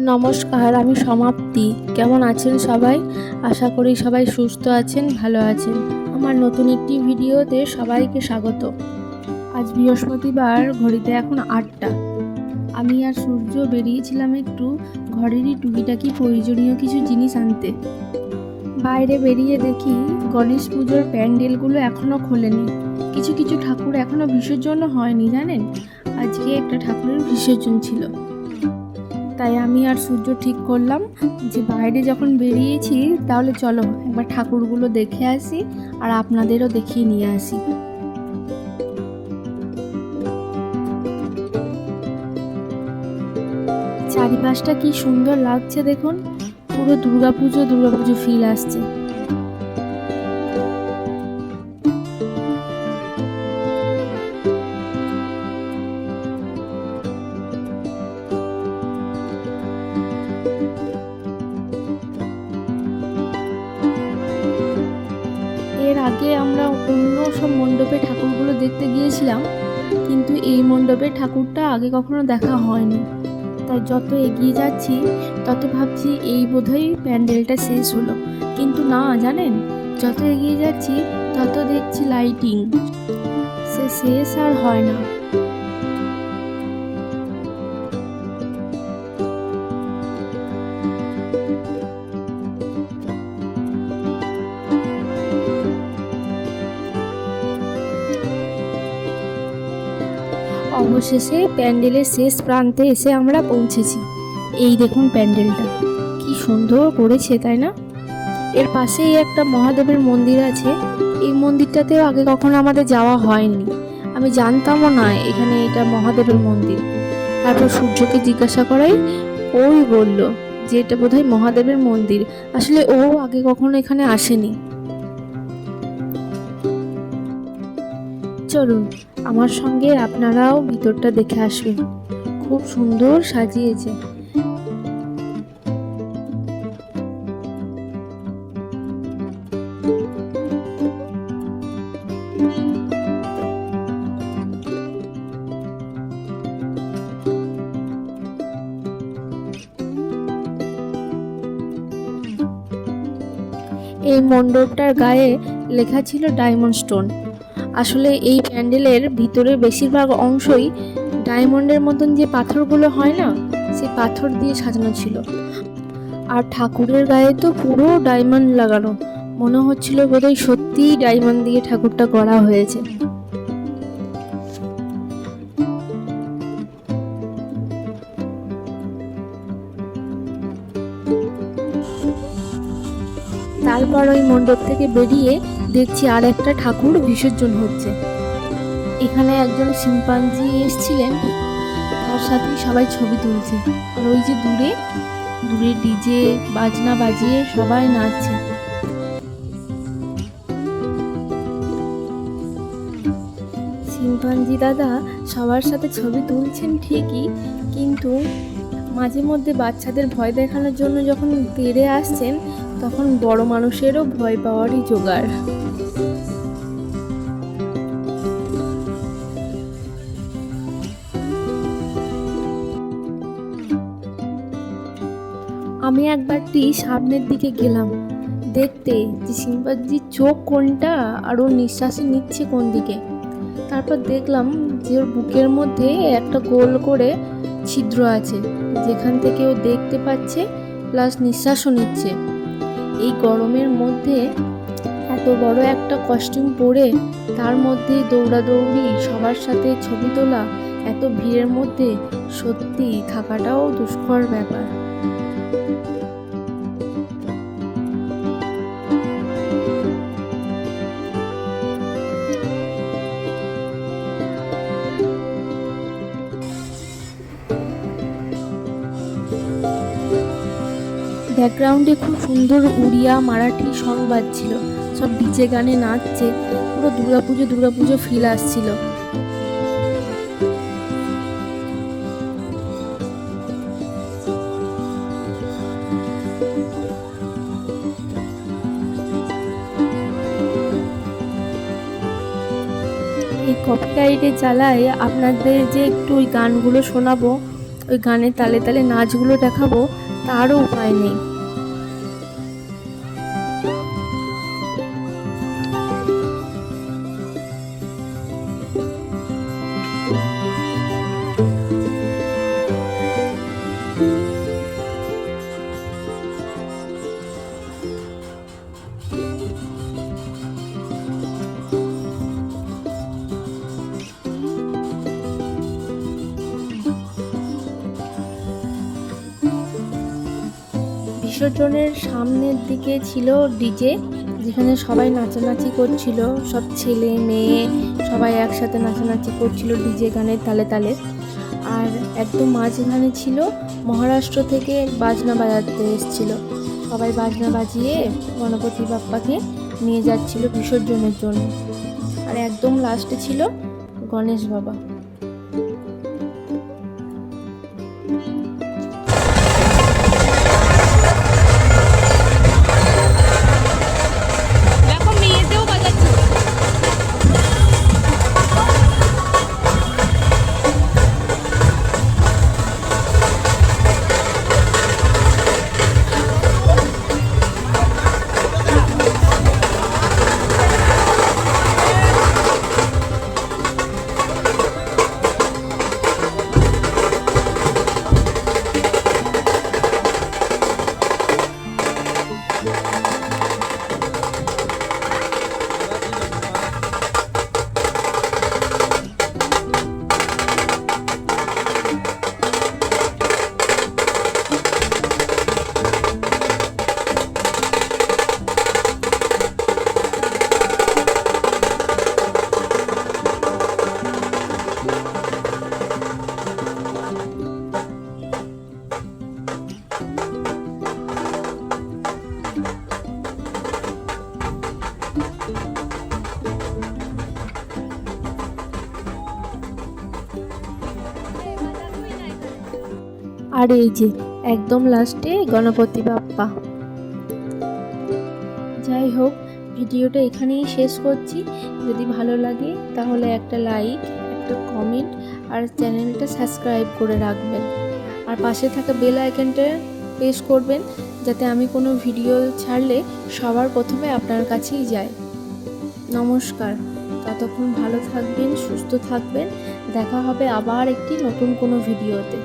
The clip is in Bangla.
নমস্কার, আমি সমাপ্তি। কেমন আছেন সবাই? আশা করি সবাই সুস্থ আছেন, ভালো আছেন। আমার নতুন একটি ভিডিওতে সবাইকে স্বাগত। আজ বৃহস্পতিবার, ঘড়িতে এখন 8টা। আমি আর সূর্য বেরিয়েছিলাম একটু ঘরেরই টুকিটাকি প্রয়োজনীয় কিছু জিনিস আনতে। বাইরে বেরিয়ে দেখি গণেশ পুজোর প্যান্ডেলগুলো এখনও খোলেনি। কিছু কিছু ঠাকুর এখনও বিসর্জন হয়নি, জানেন? আজকে একটা ঠাকুরের বিসর্জন ছিল। তাই আমি আর সূর্য ঠিক করলাম যে বাইরে যখন বেরিয়েছি তাহলে চলো একবার ঠাকুরগুলো দেখে আসি আর আপনাদেরও দেখিয়ে নিয়ে আসি। চারিপাশটা কি সুন্দর লাগছে দেখুন, পুরো দুর্গাপুজো ফিল আসছে। এর আগে আমরা অন্য সব মণ্ডপে ঠাকুরগুলো দেখতে গিয়েছিলাম, কিন্তু এই মণ্ডপের ঠাকুরটা আগে কখনো দেখা হয়নি। তাই যত এগিয়ে যাচ্ছি তত ভাবছি এই বোধহয় প্যান্ডেলটা শেষ হলো, কিন্তু না, জানেন, যত এগিয়ে যাচ্ছি তত দেখছি লাইটিং, সে শেষ আর হয় না। অবশেষে প্যান্ডেলের শেষ প্রান্তে এসে আমরা পৌঁছেছি। এই দেখুন প্যান্ডেলটা কি সুন্দর করেছে, তাই না? এর পাশেই একটা মহাদেবের মন্দির আছে। এই মন্দিরটাতেও আগে কখনো আমাদের যাওয়া হয়নি, আমি জানতামও না এখানে এটা মহাদেবের মন্দির। তারপর সূর্যকে জিজ্ঞাসা করাই ওই বলল যে এটা বোধহয় মহাদেবের মন্দির। আসলে ও আগে কখনো এখানে আসেনি। চলুন আমার সঙ্গে আপনারাও ভিতরটা দেখে আসবেন, খুব সুন্দর সাজিয়েছে। এই মণ্ডপটার গায়ে লেখা ছিল ডায়মন্ড স্টোন। আসলে এই প্যান্ডেলের ভিতরের বেশিরভাগ অংশই ডায়মন্ডের মতন যে পাথরগুলো হয় না, সেই পাথর দিয়ে সাজানো ছিল। আর ঠাকুরের গায়ে তো পুরো ডায়মন্ড লাগানো, মনে হচ্ছিল বোধহয় সত্যিই ডায়মন্ড দিয়ে ঠাকুরটা করা হয়েছে। তারপর ওই মণ্ডপ থেকে বেরিয়ে দেখছি আর একটা ঠাকুর বিসর্জন হচ্ছে। এখানে একজন শিম্পাঞ্জি এসেছিলেন, তার সাথে সবাই ছবি তুলছে। আর ওই যে দূরে দূরে ডিজে বাজনা বাজিয়ে সবাই নাচছে। শিম্পাঞ্জি দাদা সবার সাথে ছবি তুলছেন ঠিকই, কিন্তু মাঝে মধ্যে বাচ্চাদের ভয় দেখানোর জন্য যখন তেড়ে আসছেন তখন বড় মানুষেরও ভয় পাওয়ারই জোগাড়। আমি একবারটি সামনের দিকে গেলাম দেখতে যে শিম্পাঞ্জির চোখ কোনটা আর ওর নিঃশ্বাস নিচ্ছে কোন দিকে। তারপর দেখলাম যে ওর বুকের মধ্যে একটা গোল করে ছিদ্র আছে, যেখান থেকে ও দেখতে পাচ্ছে প্লাস নিঃশ্বাসও নিচ্ছে। এই গরমের মধ্যে এত বড় একটা কস্টিউম পরে তার মধ্যে দৌড়াদৌড়ি, সবার সাথে ছবি তোলা, এত ভিড়ের মধ্যে সত্যি থাকাটাও দুষ্কর ব্যাপার। ব্যাকগ্রাউন্ডে খুব সুন্দর উড়িয়া মারাঠি সং বাজছিল, সব ডিজে গানে নাচছে, পুরো দুর্গাপুজো ফিল আসছিল। এই কপিরাইটের জ্বালায় আপনাদের যে একটু ওই গানগুলো শোনাবো, ওই গানের তালে তালে নাচগুলো দেখাবো তারও উপায় নেই। বিসর্জনের সামনের দিকে ছিল ডিজে, যেখানে সবাই নাচানাচি করছিল, সব ছেলে মেয়ে সবাই একসাথে নাচানাচি করছিল ডিজে গানের তালে তালে। আর একদম মাঝখানে ছিল মহারাষ্ট্র থেকে বাজনা বাজাতে এসেছিল, সবাই বাজনা বাজিয়ে গণপতি বাপ্পাকে নিয়ে যাচ্ছিল বিসর্জনের জন্য। আর একদম লাস্টে ছিল গণেশ বাবা। আর এই যে একদম লাস্টে গণপতি বাপ্পা। যাই হোক, ভিডিওটা এখানেই শেষ করছি। যদি ভালো লাগে তাহলে একটা লাইক, একটা কমেন্ট আর চ্যানেলটা সাবস্ক্রাইব করে রাখবেন। আর পাশে থাকা বেল আইকনটা প্রেস করবেন, যাতে আমি কোনো ভিডিও ছাড়লে সবার প্রথমে আপনার কাছেই যায়। নমস্কার, ততক্ষণ ভালো থাকবেন, সুস্থ থাকবেন। দেখা হবে আবার একটি নতুন কোনো ভিডিওতে।